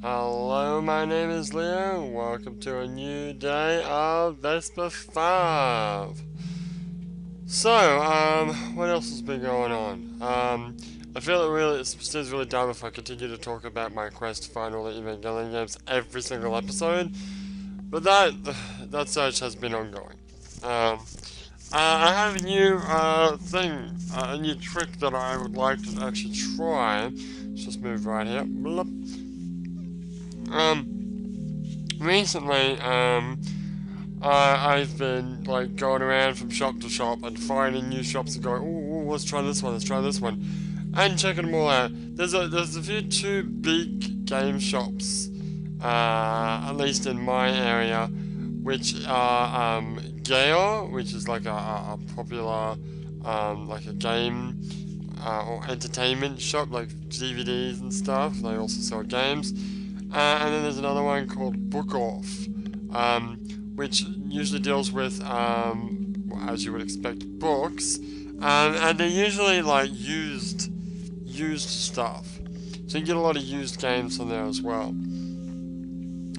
Hello, my name is Leo, and welcome to a new day of Vesper.5. So, what else has been going on? I feel it seems really dumb if I continue to talk about my quest to find all the Evangelion games every single episode, but that search has been ongoing. I have a new a new trick that I would like to actually try. Let's just move right here. Blup. Recently, I've been like going around from shop to shop and finding new shops and going, oh, let's try this one, and checking them all out. There's a few two big game shops, at least in my area, which are Gale, which is like a popular like a game or entertainment shop, like DVDs and stuff. They also sell games. And then there's another one called Book Off, which usually deals with, as you would expect, books, and they're usually like used stuff. So you get a lot of used games from there as well.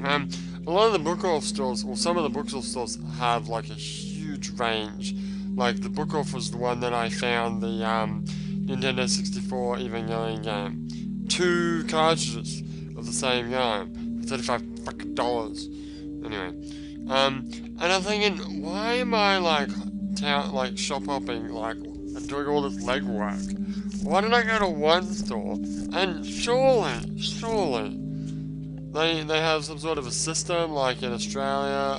A lot of the Book Off stores, or some of the Book Off stores, have like a huge range. Like the Book Off was the one that I found the Nintendo 64 Evangelion game. 2 cartridges of the same game for $35 Anyway, and I'm thinking, why am I like shop hopping, like, and doing all this legwork? Why don't I go to one store and surely they have some sort of a system like in Australia,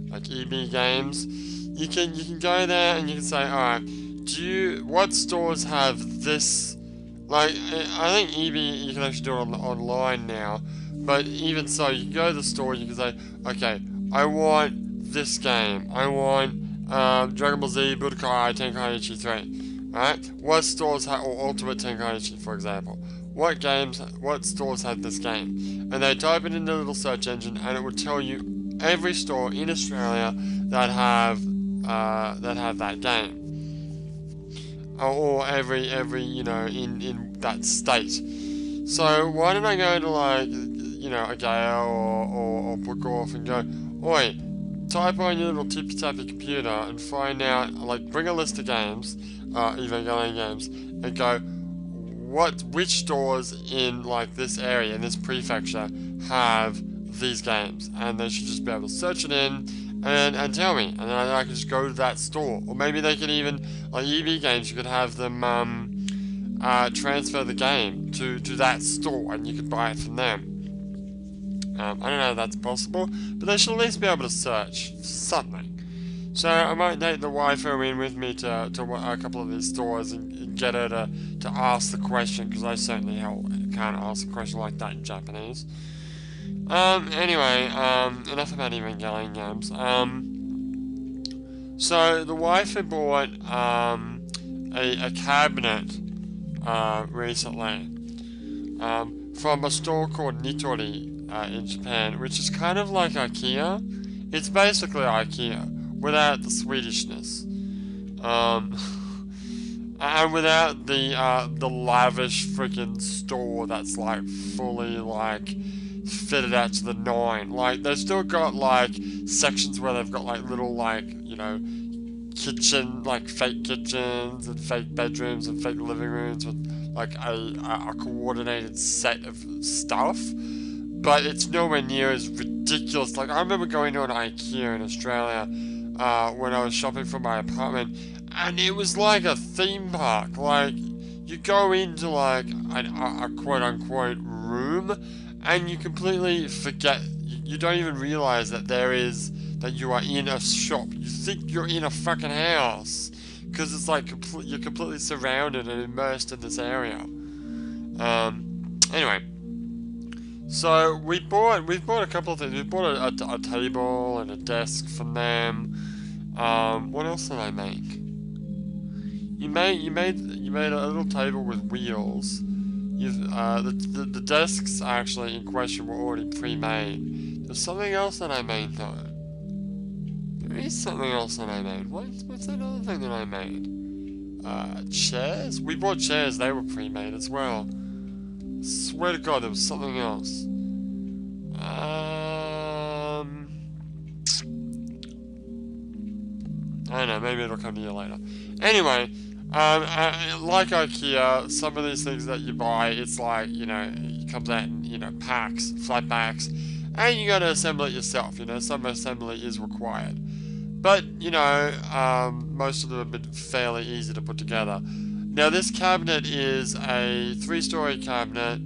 like EB Games. You can go there and you can say, alright, what stores have this? Like, I think EB, you can actually do it online now, but even so, you can go to the store and you can say, okay, I want this game. I want Dragon Ball Z Budokai Tenkaichi 3. Alright? What stores have, or Ultimate Tenkaichi, for example. What stores have this game? And they type it into the little search engine, and it will tell you every store in Australia that have that game. Or every in that state. So why don't I go to like a Gale or Book Off and go, oi, type on your little tippy tappy computer and find out, like, bring a list of games, Evangelion games, and go, which stores in like this area, in this prefecture, have these games, and they should just be able to search it in and tell me, and then I can just go to that store. Or maybe they could even, like EB Games, you could have them transfer the game to that store, and you could buy it from them. I don't know if that's possible, but they should at least be able to search something. So I might take the waifu in with me to a couple of these stores and get her to ask the question, because I certainly can't ask a question like that in Japanese. Anyway, enough about Evangelion games. So the waifu bought, a cabinet, recently, from a store called Nitori, in Japan, which is kind of like IKEA. It's basically IKEA, without the Swedishness. And without the lavish freaking store that's like fully like fitted out to the nine. Like, they've still got like sections where they've got like little like, kitchen, like fake kitchens and fake bedrooms and fake living rooms with like a coordinated set of stuff. But it's nowhere near as ridiculous. Like, I remember going to an IKEA in Australia when I was shopping for my apartment, and it was like a theme park. Like, you go into like a quote-unquote room, and you completely forget, you don't even realize that that you are in a shop. You think you're in a fucking house, because it's like you're completely surrounded and immersed in this area. Anyway, so we've bought a couple of things. We bought a table and a desk from them. What else did I make? You made a little table with wheels. The desks actually in question were already pre-made. There's something else that I made though. There is something else that I made. What's that other thing that I made? Chairs? We bought chairs, they were pre-made as well. Sweet. swear to God, there was something else. I don't know, maybe it'll come to you later. Anyway, like IKEA, some of these things that you buy, it's like, you know, it comes out in, you know, packs, flat packs, and you gotta assemble it yourself, you know, some assembly is required. But, you know, most of them have been fairly easy to put together. Now, this cabinet is a 3-story cabinet,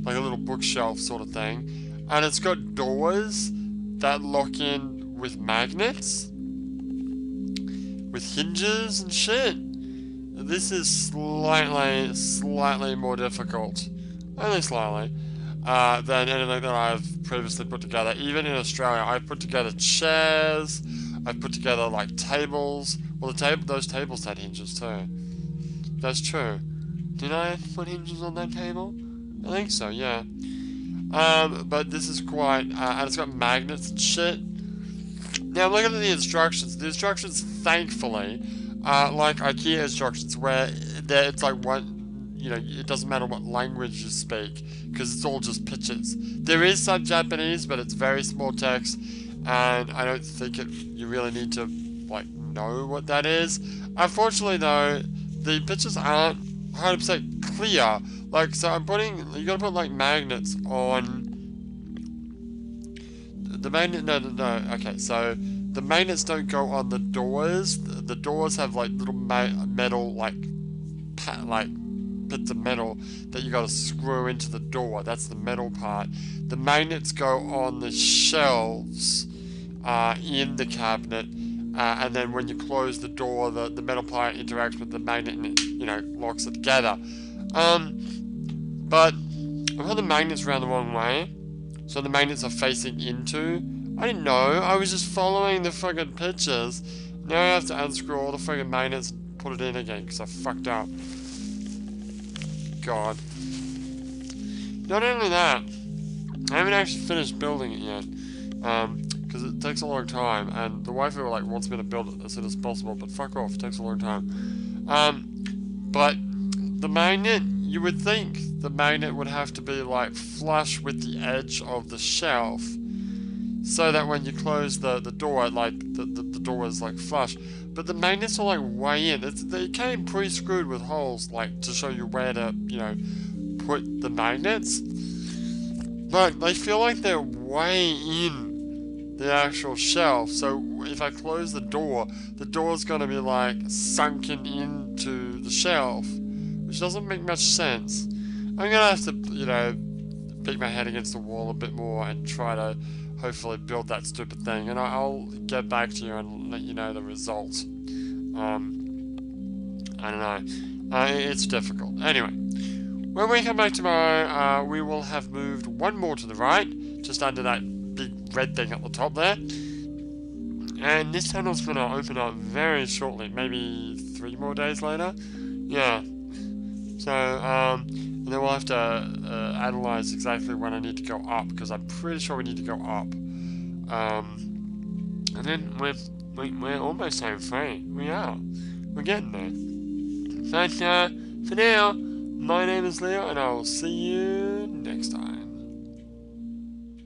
like a little bookshelf sort of thing, and it's got doors that lock in with magnets, with hinges and shit. This is slightly more difficult, only slightly, than anything that I've previously put together. Even in Australia, I've put together chairs, I've put together like tables. Well, those tables had hinges too. That's true. Did I put hinges on that table? I think so, yeah. But this is quite, and it's got magnets and shit. Now, I'm looking at the instructions. The instructions, thankfully, like IKEA instructions, where it's like one, you know, it doesn't matter what language you speak, because it's all just pictures. There is some Japanese, but it's very small text, and I don't think you really need to, like, know what that is. Unfortunately, though, the pictures aren't 100% clear. Like, so you gotta put, like, magnets on the magnet. No, okay, so the magnets don't go on the doors. The doors have, like, little metal, like bits of metal that you gotta screw into the door. That's the metal part. The magnets go on the shelves in the cabinet, and then when you close the door, the metal part interacts with the magnet and it, you know, locks it together. But I've had the magnets around the wrong way, so the magnets are facing into. I didn't know. I was just following the fucking pictures. Now I have to unscrew all the fucking magnets and put it in again because I fucked up. God. Not only that, I haven't actually finished building it yet, because it takes a long time, and the waifu like wants me to build it as soon as possible, but fuck off, it takes a long time. But the magnet, you would think the magnet would have to be like flush with the edge of the shelf, so that when you close the door, like the door is like flush. But the magnets are like way in. They came pre-screwed with holes, like to show you where to, you know, put the magnets. But they feel like they're way in the actual shelf. So if I close the door's gonna be like sunken into the shelf, which doesn't make much sense. I'm gonna have to, you know, beat my head against the wall a bit more and try to hopefully build that stupid thing, and I'll get back to you and let you know the results. I don't know. It's difficult. Anyway, when we come back tomorrow, we will have moved one more to the right, just under that big red thing at the top there. And this tunnel's going to open up very shortly, maybe 3 more days later. Yeah. So, and then we'll have to analyze exactly when I need to go up, because I'm pretty sure we need to go up. And then we're almost home free. We are. We're getting there. So, for now, my name is Leo, and I will see you next time.